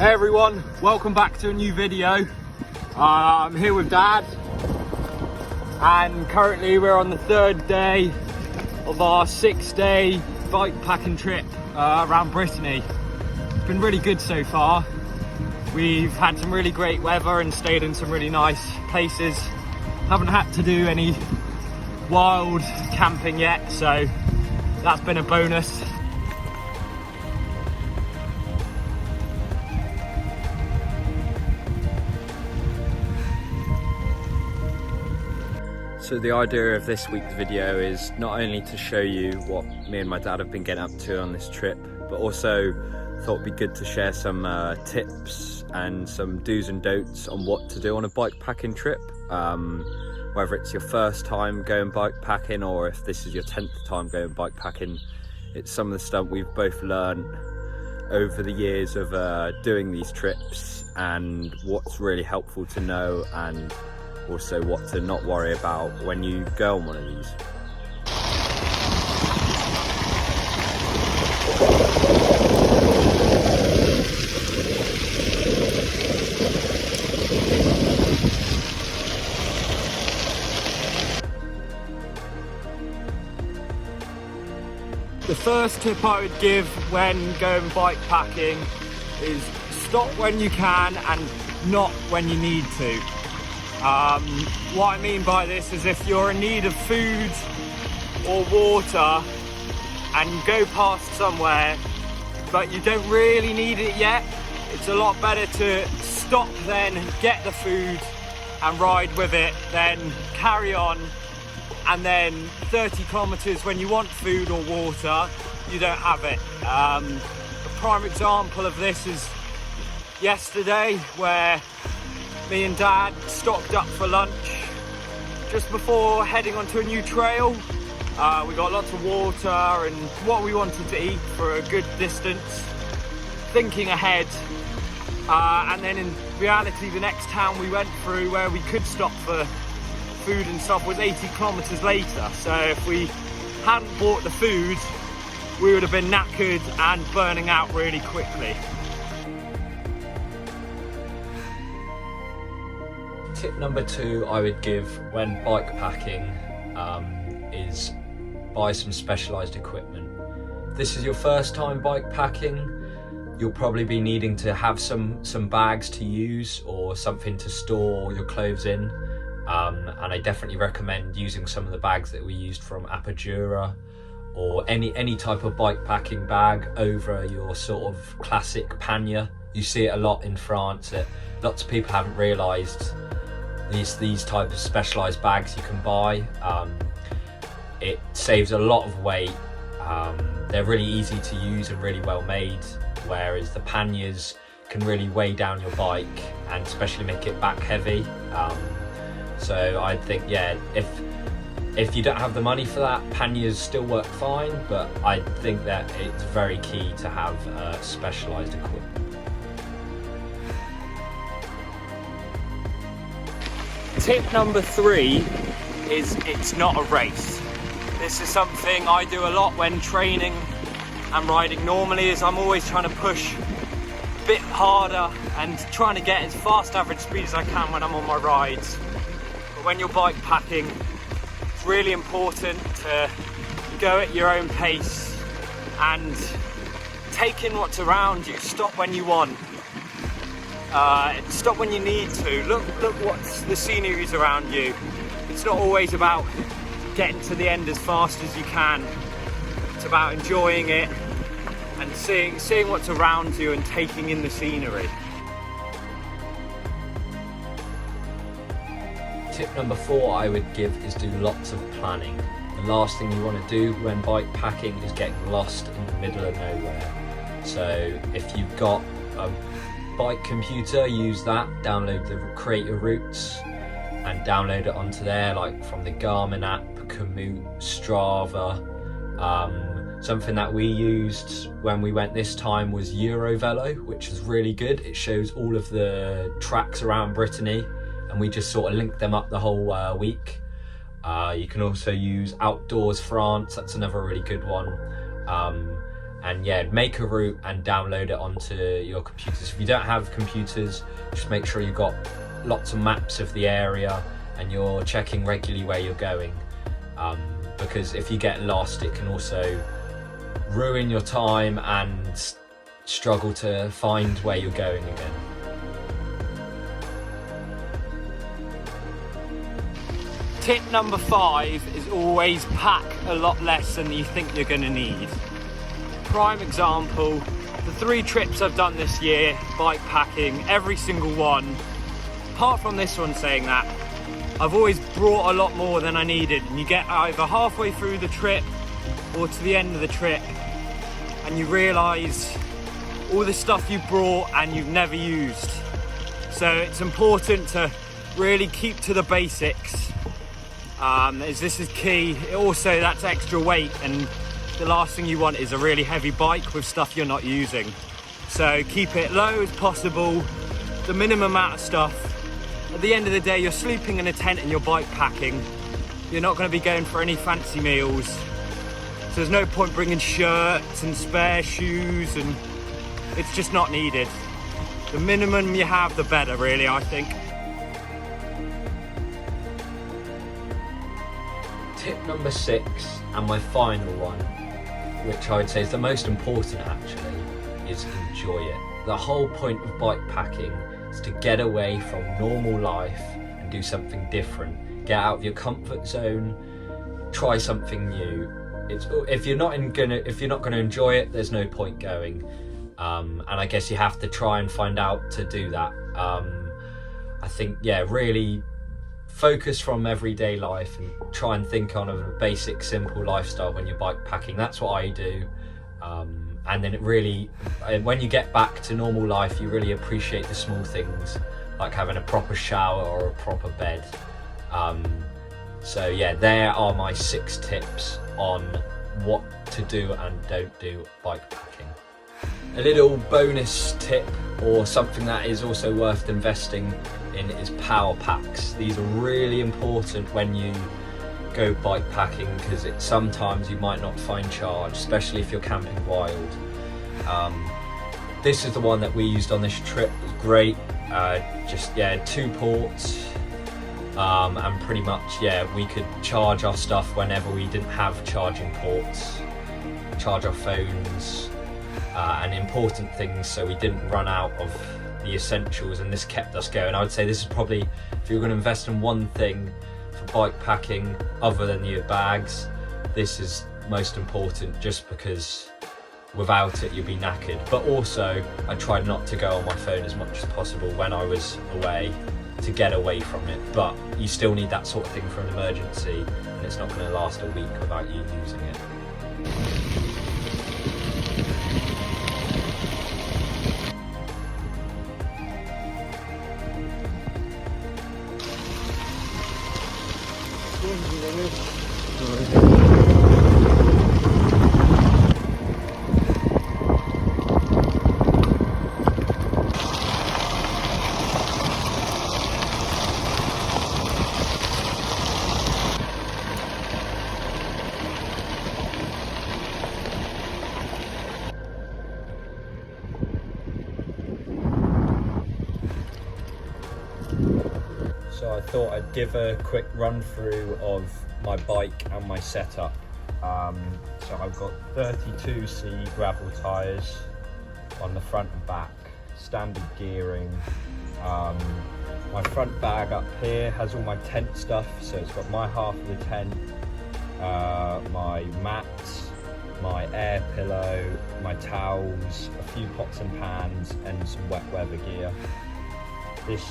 Hey everyone, welcome back to a new video. I'm here with Dad, and currently we're on the third day of our 6-day bike packing trip around Brittany. It's been really good so far. We've had some really great weather and stayed in some really nice places. Haven't had to do any wild camping yet, so that's been a bonus. So the idea of this week's video is not only to show you what me and my dad have been getting up to on this trip, but also thought it'd be good to share some tips and some do's and don'ts on what to do on a bike packing trip. Whether it's your first time going bike packing or if this is your 10th time going bike packing, it's some of the stuff we've both learned over the years of doing these trips and what's really helpful to know, and also what to not worry about when you go on one of these. The first tip I would give when going bike packing is stop when you can and not when you need to. What I mean by this is if you're in need of food or water and you go past somewhere but you don't really need it yet, it's a lot better to stop then, get the food and ride with it, then carry on, and then 30 kilometers when you want food or water, you don't have it. A prime example of this is yesterday, where me and Dad stocked up for lunch just before heading onto a new trail. We got lots of water and what we wanted to eat for a good distance, thinking ahead. And then in reality, the next town we went through where we could stop for food and stuff was 80 kilometers later. So if we hadn't bought the food, we would have been knackered and burning out really quickly. Tip number 2 I would give when bike packing is buy some specialised equipment. If this is your first time bike packing, you'll probably be needing to have some bags to use or something to store your clothes in. And I definitely recommend using some of the bags that we used from Apogura, or any type of bike packing bag over your sort of classic pannier. You see it a lot in France, that lots of people haven't realised these types of specialised bags you can buy. It saves a lot of weight. They're really easy to use and really well made, whereas the panniers can really weigh down your bike and especially make it back heavy. So I think, yeah, if you don't have the money for that, panniers still work fine, but I think that it's very key to have specialised equipment. Tip number 3 is it's not a race. This is something I do a lot when training and riding normally, is I'm always trying to push a bit harder and trying to get as fast average speed as I can when I'm on my rides. But when you're bike packing, it's really important to go at your own pace and take in what's around you. Stop when you want. Stop when you need to. Look what's the scenery's around you. It's not always about getting to the end as fast as you can. It's about enjoying it and seeing what's around you and taking in the scenery. Tip number 4 I would give is do lots of planning. The last thing you want to do when bike packing is get lost in the middle of nowhere. So if you've got a bike computer, use that, download the Create Your Routes and download it onto there, like from the Garmin app, Komoot, Strava. Something that we used when we went this time was Eurovelo, which is really good. It shows all of the tracks around Brittany and we just sort of linked them up the whole week. You can also use Outdoors France, that's another really good one. and yeah, make a route and download it onto your computers. If you don't have computers, just make sure you've got lots of maps of the area and you're checking regularly where you're going, because if you get lost, it can also ruin your time and struggle to find where you're going again. Tip number 5 is always pack a lot less than you think you're going to need. Prime example, the 3 trips I've done this year, bike packing, every single one, apart from this one saying that, I've always brought a lot more than I needed. And you get either halfway through the trip or to the end of the trip and you realise all the stuff you brought and you've never used. So it's important to really keep to the basics, as this is key. Also, that's extra weight, and the last thing you want is a really heavy bike with stuff you're not using. So keep it low as possible, the minimum amount of stuff. At the end of the day, you're sleeping in a tent and you're bike packing. You're not going to be going for any fancy meals. So there's no point bringing shirts and spare shoes, and it's just not needed. The minimum you have, the better, really, I think. Tip number 6, and my final one, which I would say is the most important actually, is enjoy it. The whole point of bike packing is to get away from normal life and do something different. Get out of your comfort zone, try something new. If you're not gonna enjoy it, there's no point going. And I guess you have to try and find out to do that. I think, yeah, really focus from everyday life and try and think on a basic, simple lifestyle when you're bike packing. That's what I do. And then it really, when you get back to normal life, you really appreciate the small things, like having a proper shower or a proper bed. So yeah, there are my 6 tips on what to do and don't do bike packing. A little bonus tip, or something that is also worth investing in, is power packs. These are really important when you go bike packing, because sometimes you might not find charge, especially if you're camping wild. This is the one that we used on this trip. It was great. Just 2 ports, and pretty much we could charge our stuff whenever we didn't have charging ports, charge our phones and important things, so we didn't run out of the essentials, and this kept us going. I would say this is probably, if you're going to invest in one thing for bike packing other than your bags, this is most important, just because without it you'll be knackered. But also I tried not to go on my phone as much as possible when I was away, to get away from it, but you still need that sort of thing for an emergency, and it's not going to last a week without you using it. So I thought I'd give a quick run through of my bike and my setup. So I've got 32C gravel tyres on the front and back, standard gearing. My front bag up here has all my tent stuff, so it's got my half of the tent, my mats, my air pillow, my towels, a few pots and pans, and some wet weather gear. This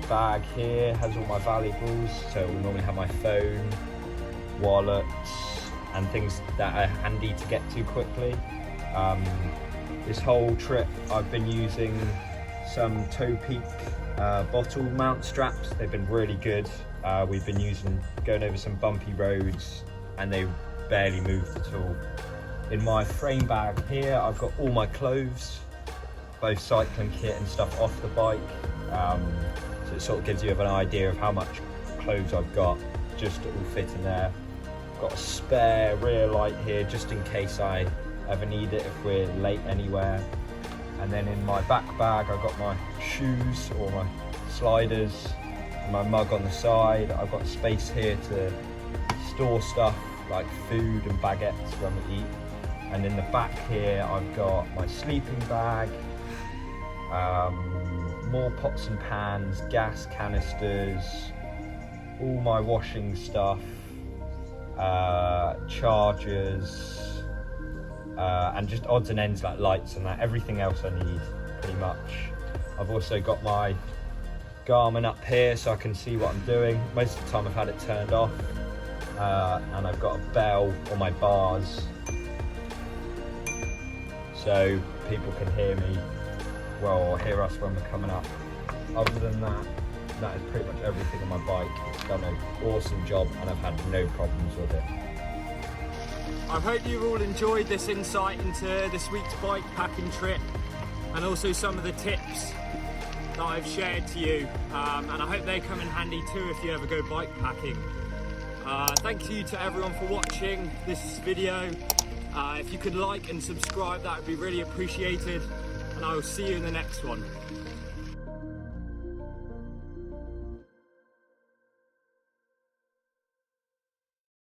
bag here has all my valuables, so it will normally have my phone, wallets, and things that are handy to get to quickly. This whole trip I've been using some Toe Peak bottle mount straps. They've been really good. We've been going over some bumpy roads and they barely moved at all. In my frame bag here I've got all my clothes, both cycling kit and stuff off the bike. So it sort of gives you an idea of how much clothes I've got, just to all fit in there. Got a spare rear light here just in case I ever need it if we're late anywhere. And then in my back bag I've got my shoes or my sliders, my mug on the side. I've got space here to store stuff like food and baguettes when we eat. And in the back here I've got my sleeping bag, more pots and pans, gas canisters, all my washing stuff, chargers, and just odds and ends like lights and that, everything else I need pretty much. I've also got my Garmin up here so I can see what I'm doing. Most of the time I've had it turned off, and I've got a bell on my bars so people can hear me, well, or hear us when we're coming up. Other than that, that is pretty much everything on my bike. It's done an awesome job and I've had no problems with it. I hope you all enjoyed this insight into this week's bike packing trip, and also some of the tips that I've shared to you, and I hope they come in handy too if you ever go bike packing. Thank you to everyone for watching this video. If you could like and subscribe, that would be really appreciated, and I will see you in the next one.